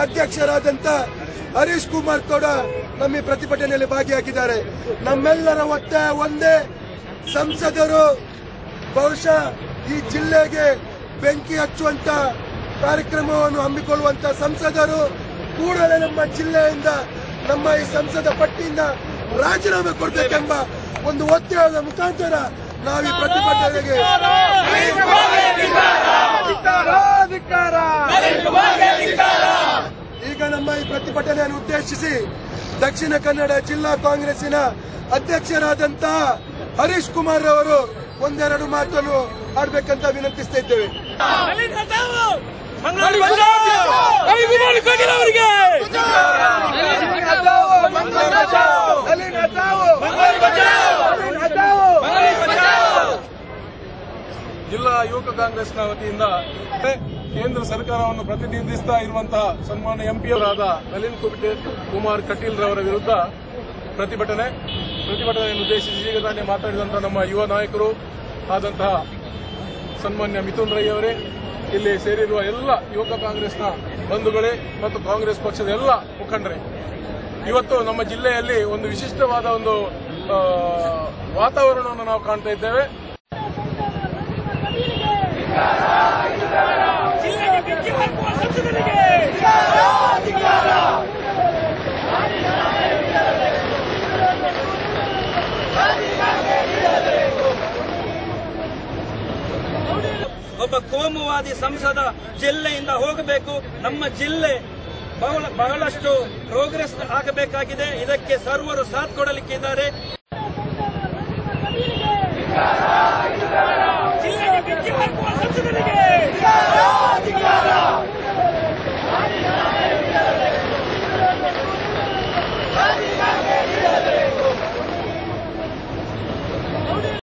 ಅಧ್ಯಕ್ಷರಾದಂತ ಹರೀಶ್ ಕುಮಾರ್ ಕೂಡ ನಮ್ಮ ಪ್ರತಿಭಟನೆಯಲ್ಲಿ ಭಾಗಿಯಾಗಿದ್ದಾರೆ. ನಮ್ಮೆಲ್ಲರ ಒತ್ತಾಯ ಒಂದೇ, ಸಂಸದರು ಬಹುಶಃ ಈ ಜಿಲ್ಲೆಗೆ ಬೆಂಕಿ ಹಚ್ಚುವಂತ ಕಾರ್ಯಕ್ರಮವನ್ನು ಹಮ್ಮಿಕೊಳ್ಳುವಂತ ಸಂಸದರು ಕೂಡಲೇ ನಮ್ಮ ಜಿಲ್ಲೆಯಿಂದ, ನಮ್ಮ ಈ ಸಂಸದ ಪಟ್ಟಿಯಿಂದ ರಾಜೀನಾಮೆ ಕೊಡಬೇಕೆಂಬ ಒಂದು ಒತ್ತಾಯದ ಮುಖಾಂತರ ನಾವು ಈ ಪ್ರತಿಭಟನೆಗೆ ಈಗ ನಮ್ಮ ಈ ಪ್ರತಿಭಟನೆಯನ್ನು ಉದ್ದೇಶಿಸಿ ದಕ್ಷಿಣ ಕನ್ನಡ ಜಿಲ್ಲಾ ಕಾಂಗ್ರೆಸ್ಸಿನ ಅಧ್ಯಕ್ಷರಾದಂತಹ ಹರೀಶ್ ಕುಮಾರ್ ಅವರು ಒಂದೆರಡು ಮಾತನ್ನು ಆಡಬೇಕಂತ ವಿನಂತಿಸ್ತಾ ಇದ್ದೇವೆ. ಜಿಲ್ಲಾ ಯುವಕ ಕಾಂಗ್ರೆಸ್ನ ವತಿಯಿಂದ ಕೇಂದ್ರ ಸರ್ಕಾರವನ್ನು ಪ್ರತಿನಿಧಿಸ್ತಾ ಇರುವಂತಹ ಸನ್ಮಾನ್ಯ ಎಂಪಿಯವರಾದ ನಳಿನ್ ಕುಮಾರ್ ಕಟೀಲ್ ರವರ ವಿರುದ್ಧ ಪ್ರತಿಭಟನೆಯನ್ನು ಉದ್ದೇಶಿಸಿ ಈಗ ತಾನೇ ಮಾತಾಡಿದಂತಹ ನಮ್ಮ ಯುವ ನಾಯಕರು ಆದಂತಹ ಸನ್ಮಾನ್ಯ ಮಿಥುನ್ ರೈ ಅವರೇ, ಇಲ್ಲಿ ಸೇರಿರುವ ಎಲ್ಲ ಯುವಕ ಕಾಂಗ್ರೆಸ್ನ ಬಂಧುಗಳೇ ಮತ್ತು ಕಾಂಗ್ರೆಸ್ ಪಕ್ಷದ ಎಲ್ಲ ಮುಖಂಡರೇ, ಇವತ್ತು ನಮ್ಮ ಜಿಲ್ಲೆಯಲ್ಲಿ ಒಂದು ವಿಶಿಷ್ಟವಾದ ಒಂದು ವಾತಾವರಣವನ್ನು ನಾವು ಕಾಣ್ತಾ ಇದ್ದೇವೆ. ಒಬ್ಬ ಕೋಮುವಾದಿ ಸಂಸದ ಜಿಲ್ಲೆಯಿಂದ ಹೋಗಬೇಕು. ನಮ್ಮ ಜಿಲ್ಲೆ ಬಹಳಷ್ಟು ಪ್ರೋಗ್ರೆಸ್ ಆಗಬೇಕಾಗಿದೆ. ಇದಕ್ಕೆ ಸರ್ವರು ಸಾಥ್ ಕೊಡಲಿಕ್ಕಿದ್ದಾರೆ. ಜಿಲ್ಲೆಗೆ ಬೆಂಕಿ ಹಾಕುವ ಸಂಸದರಿಗೆ